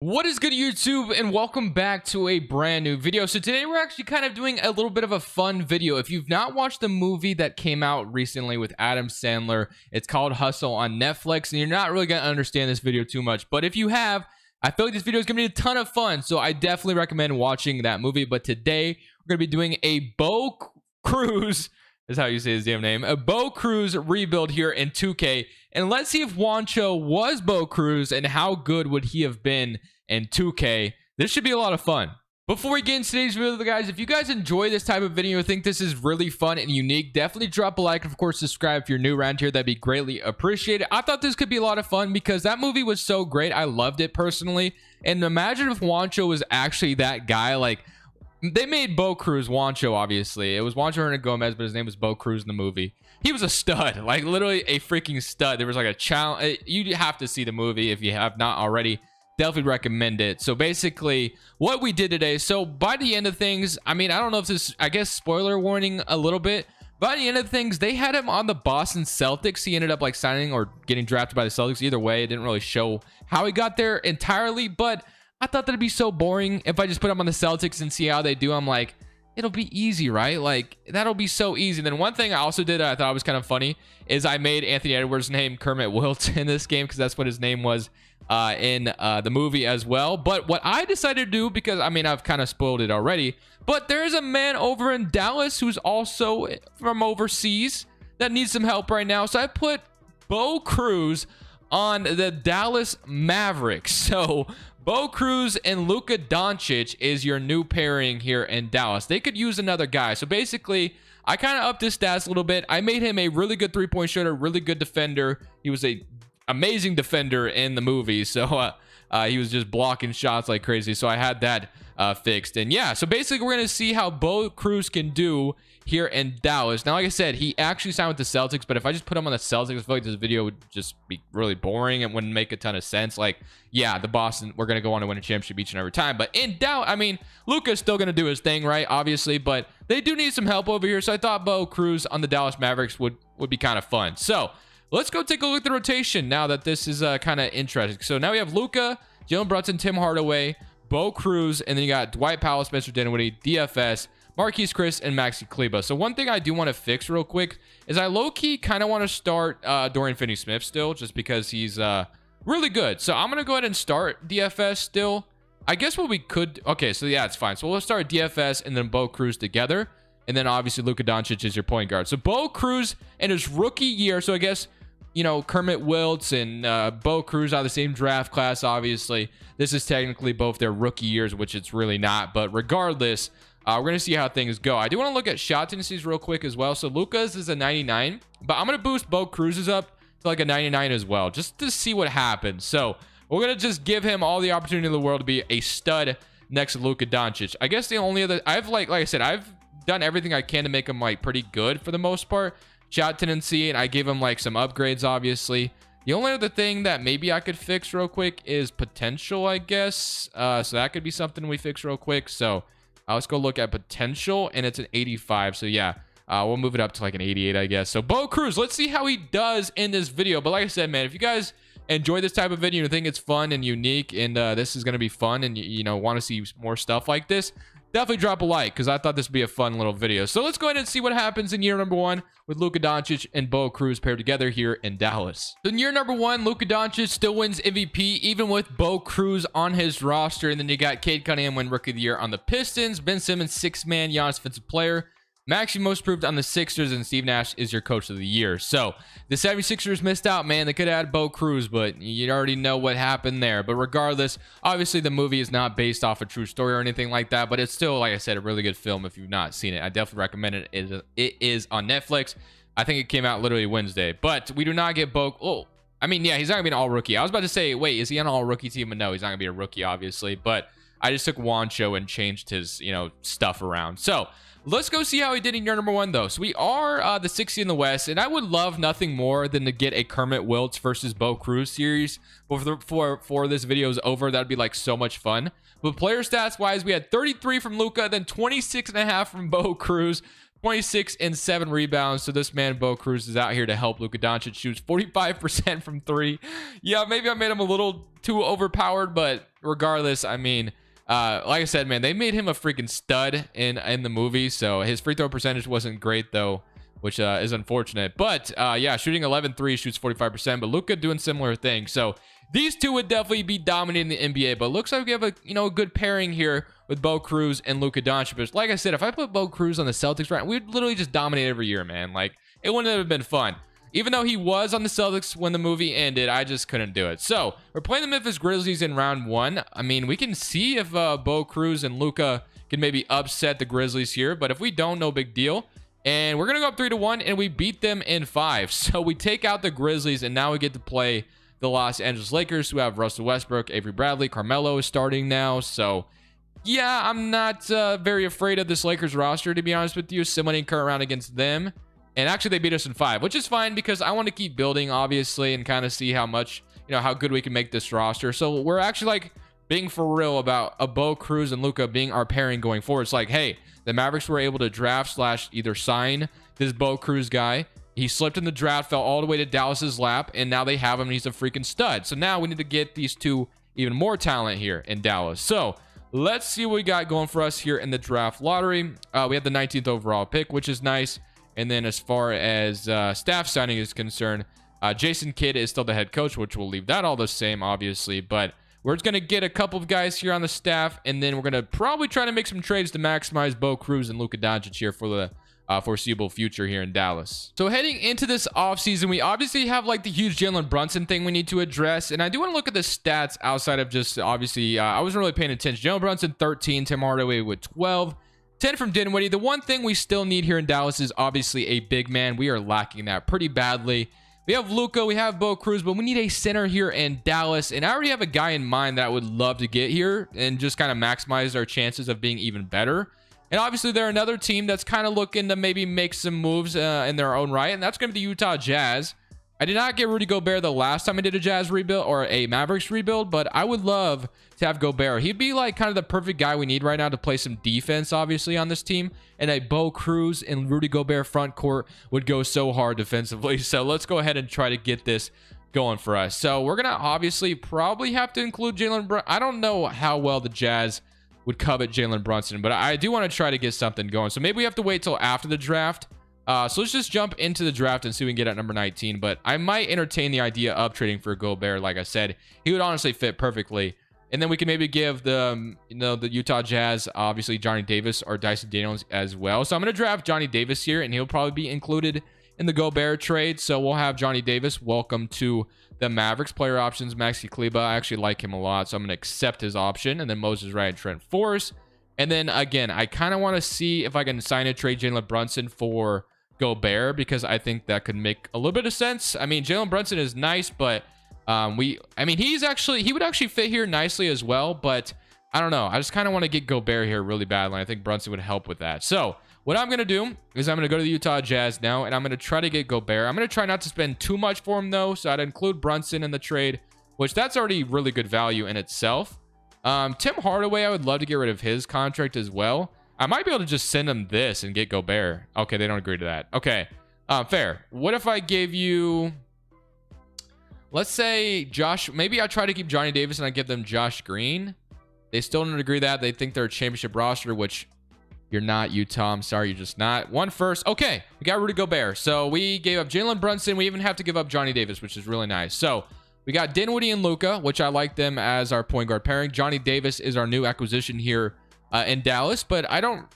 What is good, YouTube, and welcome back to a brand new video. So today we're actually kind of doing a little bit of a fun video. If you've not watched the movie that came out recently with Adam Sandler, it's called Hustle on Netflix, and you're not really going to understand this video too much. But if you have, I feel like this video is going to be a ton of fun, so I definitely recommend watching that movie. But today we're going to be doing a Cruz, is how you say his damn name, a Cruz rebuild here in 2K. And let's see if Juancho was Cruz and how good would he have been in 2K. This should be a lot of fun. Before we get into today's video, guys, if you guys enjoy this type of video, think this is really fun and unique, definitely drop a like and, of course, subscribe if you're new around here. That'd be greatly appreciated. I thought this could be a lot of fun because that movie was so great. I loved it personally. And imagine if Juancho was actually that guy. Like, they made Cruz Juancho, obviously. It was Juancho Hernan Gomez, but his name was Cruz in the movie. He was a stud, like literally a freaking stud. There was like a challenge. You have to see the movie if you have not already. Definitely recommend it. So basically what we did today, so by the end of things, I mean, I don't know if this, I guess spoiler warning a little bit. By the end of things, they had him on the Boston Celtics. He ended up like signing or getting drafted by the Celtics. Either way, it didn't really show how he got there entirely, but I thought that'd be so boring if I just put him on the Celtics and see how they do. I'm like, it'll be easy, right? Like, that'll be so easy. And then one thing I also did I thought was kind of funny is I made Anthony Edwards' name Kermit Wilt in this game because that's what his name was in the movie as well. But what I decided to do, because I mean, I've kind of spoiled it already, but there's a man over in Dallas who's also from overseas that needs some help right now. So I put Cruz on the Dallas Mavericks. So Cruz and Luka Doncic is your new pairing here in Dallas. They could use another guy. So basically, I kind of upped his stats a little bit. I made him a really good three-point shooter, really good defender. He was a amazing defender in the movie. So he was just blocking shots like crazy. So I had that fixed. And yeah, so basically we're going to see how Cruz can do here in Dallas. Now, like I said, he actually signed with the Celtics, but if I just put him on the Celtics, I feel like this video would just be really boring and wouldn't make a ton of sense. Like, yeah, the Boston, we're going to go on to win a championship each and every time. But in doubt, I mean, Luka's still going to do his thing, right? Obviously, but they do need some help over here. So I thought Cruz on the Dallas Mavericks would be kind of fun. So let's go take a look at the rotation now that this is kind of interesting. So now we have Luka, Jalen Brunson, Tim Hardaway, Cruz, and then you got Dwight Powell, Spencer Dinwiddie, DFS, Marquise Chris, and Maxi Kleber. So one thing I do want to fix real quick is I low-key kind of want to start Dorian Finney-Smith still, just because he's really good. So I'm going to go ahead and start DFS still. I guess what we could... Okay, so yeah, it's fine. So we'll start DFS and then Cruz together. And then obviously Luka Doncic is your point guard. So Cruz in his rookie year, so I guess, you know, Kermit Wiltz and Cruz out of the same draft class, obviously. This is technically both their rookie years, which it's really not. But regardless, we're going to see how things go. I do want to look at shot tendencies real quick as well. So Luka's is a 99, but I'm going to boost Cruz's up to like a 99 as well, just to see what happens. So we're going to just give him all the opportunity in the world to be a stud next to Luka Doncic. I guess the only other, I've like I said, I've done everything I can to make him like pretty good for the most part. Shot tendency, and I gave him like some upgrades, obviously. The only other thing that maybe I could fix real quick is potential, I guess. So that could be something we fix real quick. So let's go look at potential, and it's an 85. So yeah, we'll move it up to like an 88, I guess. So Cruz, let's see how he does in this video. But like I said, man, if you guys enjoy this type of video and think it's fun and unique, and this is going to be fun, and you know, want to see more stuff like this, definitely drop a like, because I thought this would be a fun little video. So let's go ahead and see what happens in year number 1 with Luka Doncic and Cruz paired together here in Dallas. So in year number 1, Luka Doncic still wins MVP, even with Cruz on his roster. And then you got Cade Cunningham win Rookie of the Year on the Pistons, Ben Simmons 6-man Giannis Defensive Player, Maxey most improved on the Sixers, and Steve Nash is your Coach of the Year. So the 76ers missed out, man. They could have had Cruz, but you already know what happened there. But regardless, obviously the movie is not based off a true story or anything like that, but it's still, like I said, a really good film if you've not seen it. I definitely recommend it. It is on Netflix. I think it came out literally Wednesday. But we do not get Oh, I mean, yeah, he's not going to be an all-rookie. I was about to say, wait, is he on an all-rookie team? But no, he's not going to be a rookie, obviously. But I just took Juancho and changed his, you know, stuff around. So let's go see how he did in year number 1, though. So we are the 60 in the West, and I would love nothing more than to get a Kermit Wiltz versus Cruz series before this video is over. That'd be like so much fun. But player stats wise, we had 33 from Luka, then 26.5 from Cruz, 26 and 7 rebounds. So this man, Bo Cruz, is out here to help Luka Doncic. Shoots 45% from 3. Yeah, maybe I made him a little too overpowered, but regardless, I mean, like I said, man, they made him a freaking stud in the movie. So his free throw percentage wasn't great, though, which is unfortunate. But yeah, shooting 11 threes, shoots 45%. But Luka doing similar things. So these two would definitely be dominating the NBA. But looks like we have a a good pairing here with Bo Cruz and Luka Doncic. But like I said, if I put Bo Cruz on the Celtics, right, we'd literally just dominate every year, man. Like, it wouldn't have been fun. Even though he was on the Celtics when the movie ended, I just couldn't do it. So we're playing the Memphis Grizzlies in round 1. I mean, we can see if Bo Cruz and Luka can maybe upset the Grizzlies here. But if we don't, no big deal. And we're going to go up 3-1, and we beat them in 5. So we take out the Grizzlies, and now we get to play the Los Angeles Lakers, who have Russell Westbrook, Avery Bradley, Carmelo is starting now. So yeah, I'm not very afraid of this Lakers roster, to be honest with you. Simulating current round against them. And actually, they beat us in 5, which is fine because I want to keep building, obviously, and kind of see how much, how good we can make this roster. So we're actually, like, being for real about a Bo Cruz and Luka being our pairing going forward. It's like, hey, the Mavericks were able to draft / either sign this Bo Cruz guy. He slipped in the draft, fell all the way to Dallas's lap, and now they have him, and he's a freaking stud. So now we need to get these two even more talent here in Dallas. So let's see what we got going for us here in the draft lottery. We have the 19th overall pick, which is nice. And then as far as staff signing is concerned, Jason Kidd is still the head coach, which will leave that all the same, obviously. But we're just going to get a couple of guys here on the staff, and then we're going to probably try to make some trades to maximize Bo Cruz and Luka Doncic here for the foreseeable future here in Dallas. So heading into this offseason, we obviously have like the huge Jalen Brunson thing we need to address. And I do want to look at the stats outside of just obviously, I wasn't really paying attention. Jalen Brunson, 13, Tim Hardaway with 12. 10 from Dinwiddie. The one thing we still need here in Dallas is obviously a big man. We are lacking that pretty badly. We have Luka, we have Bo Cruz, but we need a center here in Dallas. And I already have a guy in mind that I would love to get here and just kind of maximize our chances of being even better. And obviously, they're another team that's kind of looking to maybe make some moves in their own right, and that's going to be the Utah Jazz. I did not get Rudy Gobert the last time I did a Jazz rebuild or a Mavericks rebuild, but I would love to have Gobert. He'd be like kind of the perfect guy we need right now to play some defense, obviously, on this team. And a Bo Cruz and Rudy Gobert front court would go so hard defensively. So let's go ahead and try to get this going for us. So we're going to obviously probably have to include Jalen Brunson. I don't know how well the Jazz would covet Jalen Brunson, but I do want to try to get something going. So maybe we have to wait till after the draft. So let's just jump into the draft and see what we can get at number 19. But I might entertain the idea of trading for Gobert. Like I said, he would honestly fit perfectly. And then we can maybe give the the Utah Jazz, obviously Johnny Davis or Dyson Daniels as well. So I'm going to draft Johnny Davis here, and he'll probably be included in the Gobert trade. So we'll have Johnny Davis. Welcome to the Mavericks. Player options, Maxi Kleber. I actually like him a lot, so I'm going to accept his option. And then Moses Wright and Trent Forrest. And then again, I kind of want to see if I can sign a trade Jalen Brunson for Gobert, because I think that could make a little bit of sense. I mean, Jalen Brunson is nice, but he would actually fit here nicely as well, but I don't know. I just kind of want to get Gobert here really badly. I think Brunson would help with that. So what I'm going to do is I'm going to go to the Utah Jazz now, and I'm going to try to get Gobert. I'm going to try not to spend too much for him, though, so I'd include Brunson in the trade, which that's already really good value in itself. Tim Hardaway, I would love to get rid of his contract as well. I might be able to just send him this and get Gobert. Okay, they don't agree to that. Okay, fair. What if I gave you, let's say Josh, maybe I try to keep Johnny Davis and I give them Josh Green. They still don't agree that. They think they're a championship roster, which you're not, Utah. I'm sorry, you're just not. One first. Okay, we got Rudy Gobert. So we gave up Jalen Brunson. We even have to give up Johnny Davis, which is really nice. So we got Dinwiddie and Luka, which I like them as our point guard pairing. Johnny Davis is our new acquisition here in Dallas, but I don't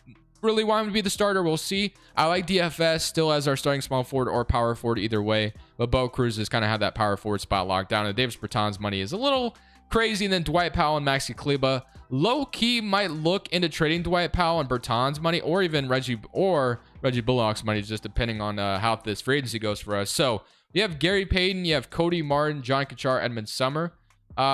really want him to be the starter. We'll see. I like DFS still as our starting small forward or power forward, either way, but Bo Cruz has kind of had that power forward spot locked down, and Davis Bertans money is a little crazy. And then Dwight Powell and Maxi Kleber low-key might look into trading Dwight Powell and Bertans money, or even Reggie Bullock's money, just depending on how this free agency goes for us. So you have Gary Payton, you have Cody Martin, John Kachar, Edmund Summer.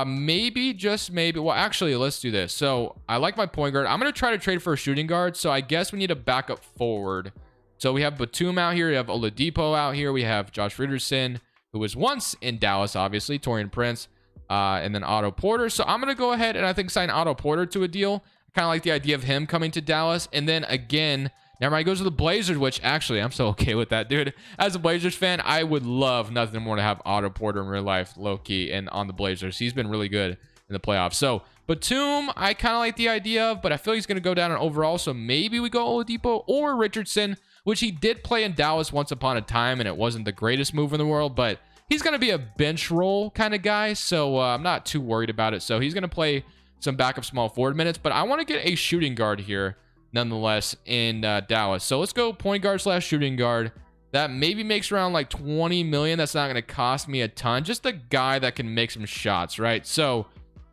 Maybe, just maybe. Well, actually, let's do this. So I like my point guard. I'm going to try to trade for a shooting guard. So I guess we need a backup forward. So we have Batum out here. We have Oladipo out here. We have Josh Richardson, who was once in Dallas, obviously. Torian Prince, and then Otto Porter. So I'm going to go ahead and I think sign Otto Porter to a deal. I kind of like the idea of him coming to Dallas. And then again, Never mind, he goes to the Blazers, which actually I'm so okay with that, dude. As a Blazers fan, I would love nothing more to have Otto Porter in real life, low-key, and on the Blazers. He's been really good in the playoffs. So Batum, I kind of like the idea of, but I feel he's going to go down in overall. So maybe we go Oladipo or Richardson, which he did play in Dallas once upon a time, and it wasn't the greatest move in the world, but he's going to be a bench role kind of guy. So I'm not too worried about it. So he's going to play some backup small forward minutes, but I want to get a shooting guard here nonetheless in Dallas. So let's go point guard slash shooting guard. That maybe makes around like 20 million. That's not going to cost me a ton. Just a guy that can make some shots, right? So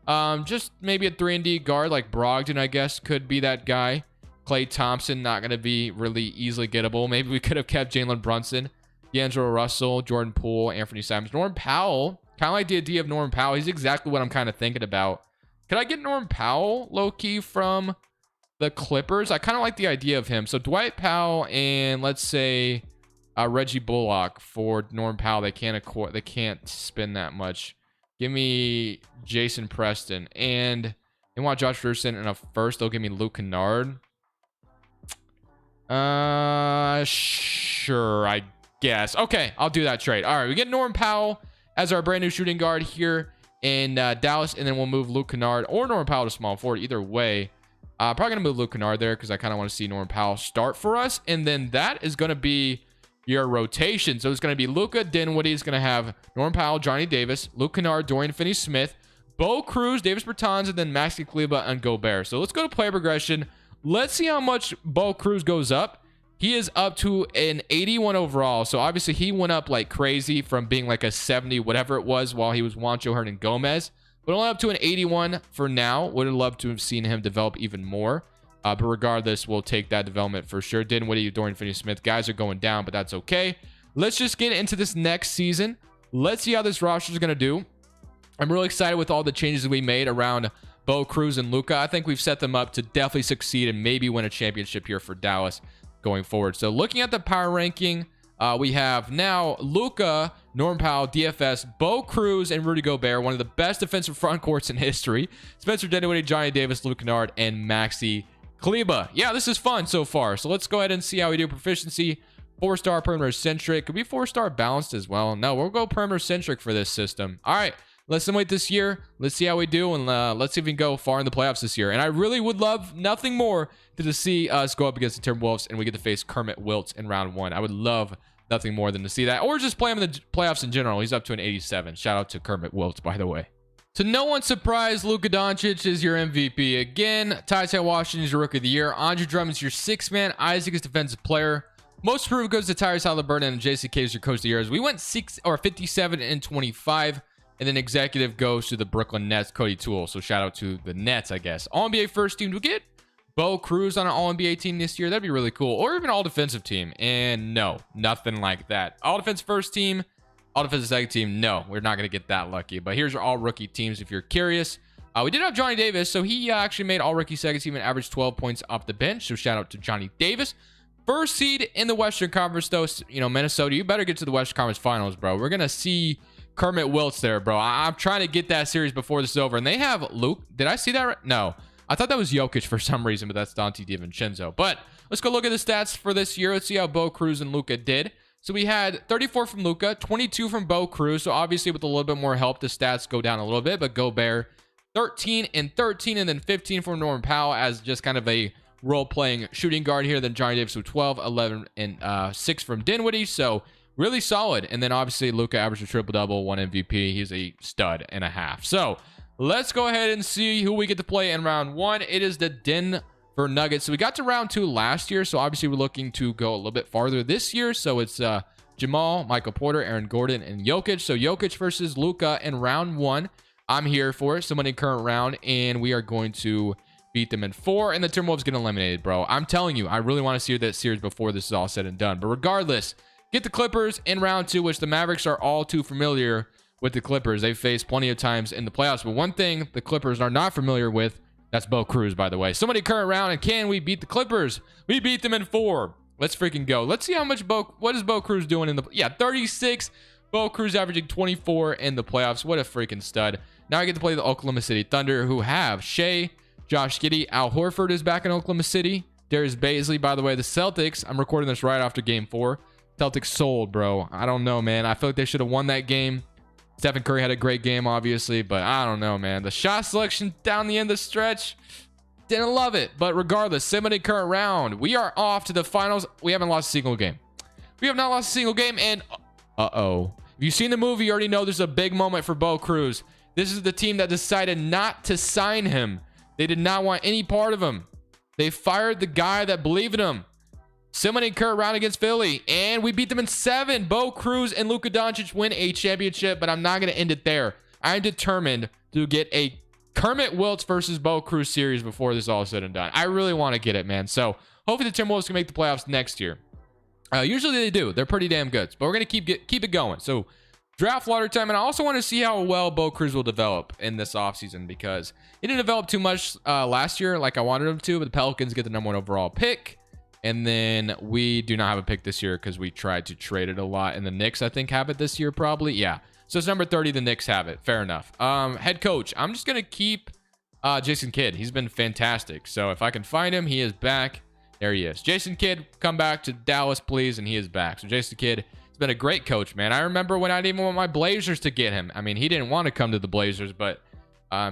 just maybe a 3-and-D guard like Brogdon, I guess, could be that guy. Klay Thompson, not going to be really easily gettable. Maybe we could have kept Jalen Brunson, D'Angelo Russell, Jordan Poole, Anthony Simons. Norman Powell, kind of like the idea of Norman Powell. He's exactly what I'm kind of thinking about. Could I get Norman Powell low-key from the Clippers? I kind of like the idea of him. So Dwight Powell and let's say Reggie Bullock for Norman Powell. They can't spend that much. Give me Jason Preston and they want Josh Richardson in a first. They'll give me Luke Kennard. Sure, I guess. Okay, I'll do that trade. All right, we get Norman Powell as our brand new shooting guard here in Dallas, and then we'll move Luke Kennard or Norman Powell to small forward. Either way, probably gonna move Luke Kennard there because I kind of want to see Norman Powell start for us, and then that is gonna be your rotation. So it's gonna be Luka. Dinwiddie is gonna have Norman Powell, Johnny Davis, Luke Kennard, Dorian Finney-Smith, Bo Cruz, Davis Bertans, and then Maxi Kleber and Gobert. So let's go to player progression. Let's see how much Bo Cruz goes up. He is up to an 81 overall. So obviously he went up like crazy from being like a 70, whatever it was, while he was Juancho, Hernan Gomez. But only up to an 81 for now. Would have loved to have seen him develop even more. But regardless, we'll take that development for sure. Dinwiddie, Dorian Finney-Smith, guys are going down, but that's okay. Let's just get into this next season. Let's see how this roster is going to do. I'm really excited with all the changes we made around Bo Cruz and Luka. I think we've set them up to definitely succeed and maybe win a championship here for Dallas going forward. So looking at the power ranking, we have now Luka, Norman Powell, DFS, Bo Cruz, and Rudy Gobert, one of the best defensive front courts in history. Spencer Dinwiddie, Johnny Davis, Luke Kennard, and Maxi Kleber. Yeah, this is fun so far. So let's go ahead and see how we do. Proficiency, 4-star perimeter centric. Could be 4-star balanced as well. No, we'll go perimeter centric for this system. All right, let's simulate this year. Let's see how we do, and let's see if we can go far in the playoffs this year. And I really would love nothing more than to see us go up against the Timberwolves and we get to face Kermit Wiltz in round 1. I would love nothing more than to see that, or just play him in the playoffs in general. He's up to an 87. Shout out to Kermit Wiltz, by the way. To no one's surprise, Luka Doncic is your MVP again. Ty Washington is your Rookie of the Year. Andre Drummond's your 6th man. Isaac is Defensive Player. Most improved goes to Tyrese Halliburton, and JCK is your Coach of the Year. As we went 57 and 25, and then Executive goes to the Brooklyn Nets, Cody Toole. So shout out to the Nets, I guess. All-NBA first team. Do we get Bo Cruz on an All-NBA team this year? That'd be really cool. Or even all-defensive team. And no, nothing like that. All-defense first team. All-defensive second team, no, we're not going to get that lucky. But here's our all-rookie teams if you're curious. We did have Johnny Davis, so he actually made all-rookie second team and averaged 12 points off the bench. So shout out to Johnny Davis. First seed in the Western Conference, though, you know, Minnesota, you better get to the Western Conference Finals, bro. We're going to see Kermit Wiltz there, bro. I'm trying to get that series before this is over. And they have Luke. Did I see that right? No. I thought that was Jokic for some reason, but that's Dante DiVincenzo. But let's go look at the stats for this year. Let's see how Bo Cruz and Luka did. So we had 34 from Luka, 22 from Bo Cruz. So obviously with a little bit more help, the stats go down a little bit. But Gobert, 13 and 13, and then 15 from Norman Powell as just kind of a role-playing shooting guard here. Then Johnny Davis with 12, 11, and 6 from Dinwiddie. So really solid. And then obviously Luka averaged a triple-double, 1 MVP. He's a stud and a half. So let's go ahead and see who we get to play in round 1. It is the Denver Nuggets. So we got to round 2 last year. So obviously we're looking to go a little bit farther this year. So it's Jamal, Michael Porter, Aaron Gordon, and Jokic. So Jokic versus Luka in round 1. I'm here for it. Someone in current round, and we are going to beat them in 4, and the Timberwolves get eliminated, bro. I'm telling you, I really want to see that series before this is all said and done. But regardless, get the Clippers in round 2, which the Mavericks are all too familiar with the Clippers. They've faced plenty of times in the playoffs. But one thing the Clippers are not familiar with, that's Bo Cruz, by the way. Somebody current round, and can we beat the Clippers? We beat them in 4. Let's freaking go. Let's see how much what is Bo Cruz doing in the, 36. Bo Cruz averaging 24 in the playoffs. What a freaking stud. Now I get to play the Oklahoma City Thunder, who have Shea, Josh Giddey. Al Horford is back in Oklahoma City. Darius Baisley, by the way, the Celtics, I'm recording this right after game 4. Celtics sold, bro. I don't know, man. I feel like they should have won that game. Stephen Curry had a great game, obviously, but I don't know, man. The shot selection down the end of the stretch, didn't love it. But regardless, 70 current round. We are off to the finals. We haven't lost a single game. We have not lost a single game, and uh-oh. If you've seen the movie, you already know there's a big moment for Bo Cruz. This is the team that decided not to sign him. They did not want any part of him. They fired the guy that believed in him. 70 current round against Philly, and we beat them in 7. Bo Cruz and Luka Doncic win a championship, but I'm not going to end it there. I'm determined to get a Kermit Wilts versus Bo Cruz series before this all is said and done. I really want to get it, man. So hopefully the Timberwolves can make the playoffs next year. Usually they do. They're pretty damn good, but we're going to keep it going. So draft lottery time, and I also want to see how well Bo Cruz will develop in this offseason because he didn't develop too much last year like I wanted him to, but the Pelicans get the #1 overall pick. And then we do not have a pick this year because we tried to trade it a lot. And the Knicks, I think, have it this year probably. Yeah. So it's number 30. The Knicks have it. Fair enough. Head coach. I'm just going to keep Jason Kidd. He's been fantastic. So if I can find him, he is back. There he is. Jason Kidd, come back to Dallas, please. And he is back. So Jason Kidd has been a great coach, man. I remember when I didn't even want my Blazers to get him. I mean, he didn't want to come to the Blazers, but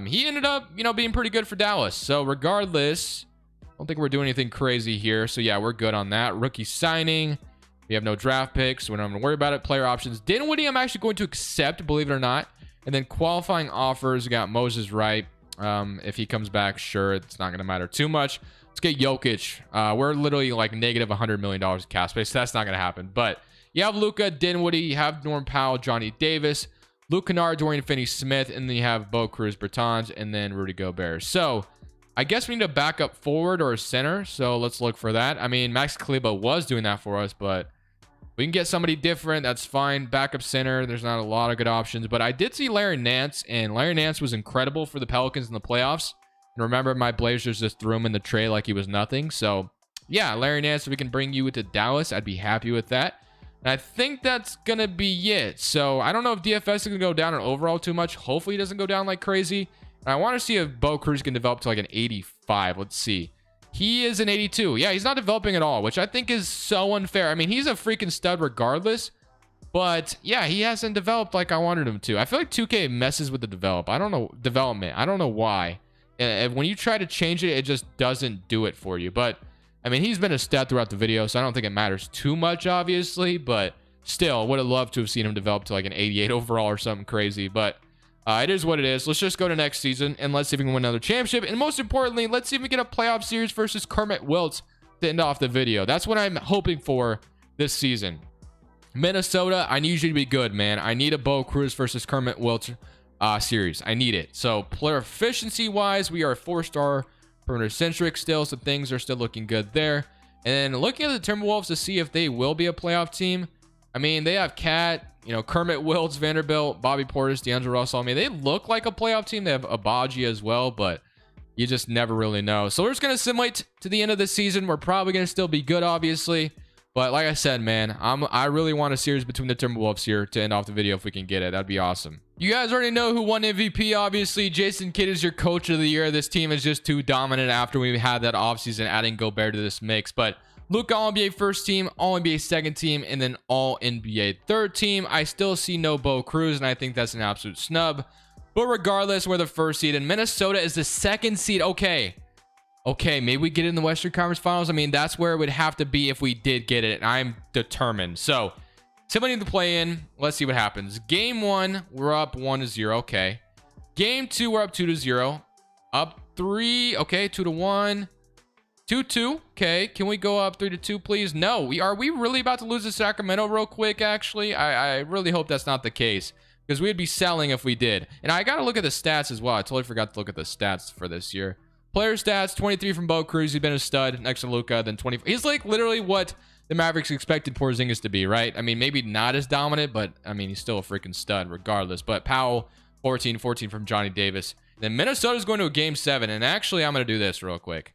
he ended up, being pretty good for Dallas. So regardless, I don't think we're doing anything crazy here. So yeah, we're good on that. Rookie signing. We have no draft picks. So we're not going to worry about it. Player options. Dinwiddie, I'm actually going to accept, believe it or not. And then qualifying offers. We got Moses Wright. If he comes back, sure, it's not going to matter too much. Let's get Jokic. We're literally like negative $100 million in cap space. So that's not going to happen. But you have Luka, Dinwiddie. You have Norm Powell, Johnny Davis, Luke Kennard, Dorian Finney-Smith. And then you have Bo Cruz, Bertans, and then Rudy Gobert. So I guess we need a backup forward or a center. So let's look for that. I mean, Max Kleber was doing that for us, but we can get somebody different. That's fine. Backup center. There's not a lot of good options, but I did see Larry Nance, and Larry Nance was incredible for the Pelicans in the playoffs. And remember, my Blazers just threw him in the tray like he was nothing. So yeah, Larry Nance, if we can bring you to Dallas, I'd be happy with that. And I think that's going to be it. So I don't know if DFS is going to go down in overall too much. Hopefully he doesn't go down like crazy. And I want to see if Bo Cruz can develop to like an 85. Let's see. He is an 82. Yeah, he's not developing at all, which I think is so unfair. I mean, he's a freaking stud regardless. But yeah, he hasn't developed like I wanted him to. I feel like 2K messes with the development. I don't know why. And when you try to change it, it just doesn't do it for you. But I mean, he's been a stud throughout the video, so I don't think it matters too much, obviously. But still, would have loved to have seen him develop to like an 88 overall or something crazy. But it is what it is. Let's just go to next season and let's see if we can win another championship. And most importantly, let's see if we get a playoff series versus Kermit Wilts to end off the video. That's what I'm hoping for this season. Minnesota, I need you to be good, man. I need a Bo Cruz versus Kermit Wilts series. I need it. So player efficiency wise, we are 4-star perimeter centric still. So things are still looking good there. And then looking at the Timberwolves to see if they will be a playoff team. I mean, they have Cat, Kermit Wilts, Vanderbilt, Bobby Portis, D'Angelo Russell. I mean, they look like a playoff team. They have Abaji as well, but you just never really know. So we're just going to simulate to the end of the season. We're probably going to still be good, obviously. But like I said, man, I really want a series between the Timberwolves here to end off the video if we can get it. That'd be awesome. You guys already know who won MVP, obviously. Jason Kidd is your coach of the year. This team is just too dominant after we had that offseason adding Gobert to this mix. But Luka All-NBA first team, All-NBA second team, and then All-NBA third team. I still see no Bo Cruz, and I think that's an absolute snub. But regardless, we're the first seed, and Minnesota is the second seed. Okay, maybe we get in the Western Conference Finals. I mean, that's where it would have to be if we did get it, and I'm determined. So, somebody to play in. Let's see what happens. Game 1, we're up 1-0. Okay. Game 2, we're up 2-0. Up 3. Okay, 2-1. 2-2. Okay, can we go up 3-2, please? No. Are we really about to lose to Sacramento real quick, actually? I really hope that's not the case, because we'd be selling if we did. And I got to look at the stats as well. I totally forgot to look at the stats for this year. Player stats, 23 from Bo Cruz. He's been a stud next to Luka. Then 24. He's like literally what the Mavericks expected Porzingis to be, right? I mean, maybe not as dominant, but I mean, he's still a freaking stud regardless. But Powell, 14 from Johnny Davis. Then Minnesota's going to a game 7. And actually, I'm going to do this real quick.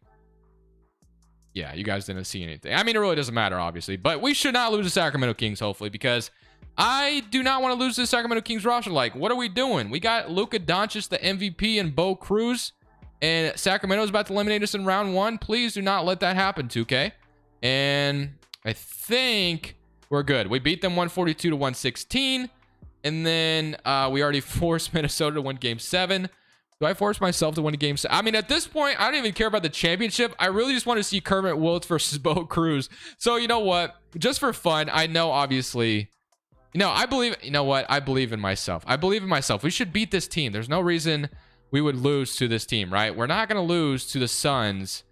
Yeah, you guys didn't see anything. I mean, it really doesn't matter, obviously. But we should not lose to Sacramento Kings, hopefully, because I do not want to lose to the Sacramento Kings roster. Like, what are we doing? We got Luka Doncic, the MVP, and Bo Cruz. And Sacramento's about to eliminate us in round 1. Please do not let that happen, 2K. And I think we're good. We beat them 142 to 116. And then we already forced Minnesota to win game 7. Do I force myself to win a game 7? I mean, at this point, I don't even care about the championship. I really just want to see Kermit Wiltz versus Bo Cruz. So you know what? Just for fun, I know obviously, I believe, I believe in myself. I believe in myself. We should beat this team. There's no reason we would lose to this team, right? We're not going to lose to the Suns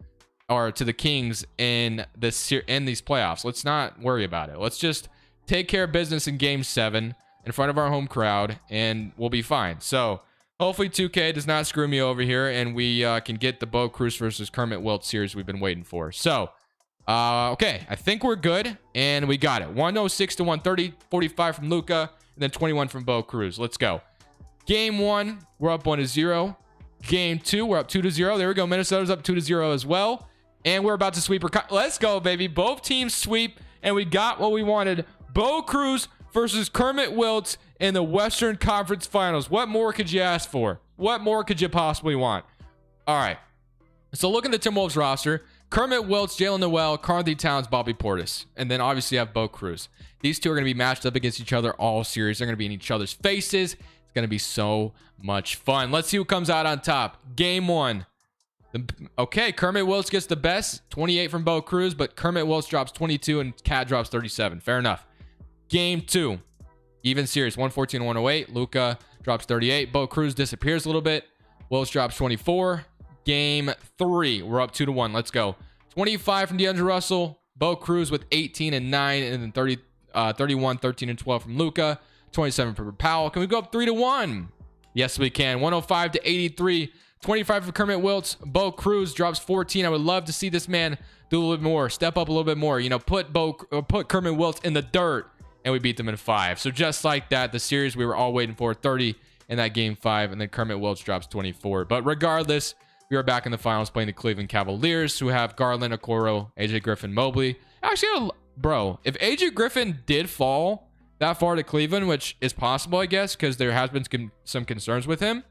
or to the Kings in these playoffs. Let's not worry about it. Let's just take care of business in game 7 in front of our home crowd, and we'll be fine. So hopefully 2K does not screw me over here, and we can get the Bo Cruz versus Kermit Wiltz series we've been waiting for. So, okay, I think we're good, and we got it. 106 to 130, 45 from Luka, and then 21 from Bo Cruz. Let's go. Game 1, we're up 1-0. Game 2, we're up 2-0. There we go. Minnesota's up 2-0 as well, and we're about to sweep. Let's go, baby. Both teams sweep, and we got what we wanted. Bo Cruz versus Kermit Wiltz in the Western Conference Finals. What more could you ask for? What more could you possibly want? All right. So look at the Timberwolves roster. Kermit Wiltz, Jalen Noel, Karl-Anthony Towns, Bobby Portis. And then obviously you have Bo Cruz. These two are going to be matched up against each other all series. They're going to be in each other's faces. It's going to be so much fun. Let's see who comes out on top. Game 1. Okay, Kermit Wiltz gets the best. 28 from Bo Cruz, but Kermit Wiltz drops 22 and Cat drops 37. Fair enough. Game 2. Even series, 114 to 108. Luka drops 38. Bo Cruz disappears a little bit. Wiltz drops 24. Game 3, we're up 2-1. Let's go. 25 from D'Angelo Russell. Bo Cruz with 18 and 9, and then 31, 13 and 12 from Luka. 27 from Powell. Can we go up 3-1? Yes, we can. 105 to 83. 25 for Kermit Wiltz. Bo Cruz drops 14. I would love to see this man do a little bit more, step up a little bit more. Put Kermit Wiltz in the dirt. And we beat them in 5. So just like that, the series we were all waiting for, 30 in that game 5, and then Kermit Wiltz drops 24. But regardless, we are back in the finals playing the Cleveland Cavaliers, who have Garland, Okoro, AJ Griffin, Mobley. Actually, bro, if AJ Griffin did fall that far to Cleveland, which is possible, I guess, because there has been some concerns with him,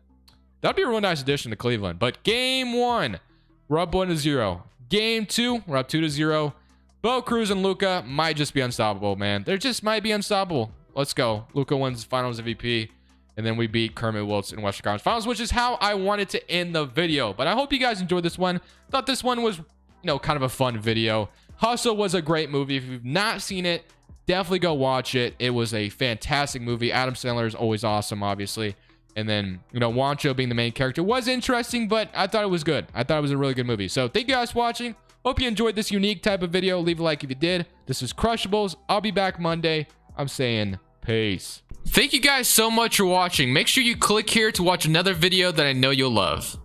that'd be a really nice addition to Cleveland. But game 1, we're up 1-0. Game 2, we're up 2-0. Bo Cruz and Luka might just be unstoppable, man. They just might be unstoppable. Let's go. Luka wins Finals MVP, and then we beat Kermit Wiltz in Western Conference Finals, which is how I wanted to end the video. But I hope you guys enjoyed this one. Thought this one was, kind of a fun video. Hustle was a great movie. If you've not seen it, definitely go watch it. It was a fantastic movie. Adam Sandler is always awesome, obviously. And then, Juancho being the main character was interesting, but I thought it was good. I thought it was a really good movie. So thank you guys for watching. Hope you enjoyed this unique type of video. Leave a like if you did. This is Crushables. I'll be back Monday. I'm saying peace. Thank you guys so much for watching. Make sure you click here to watch another video that I know you'll love.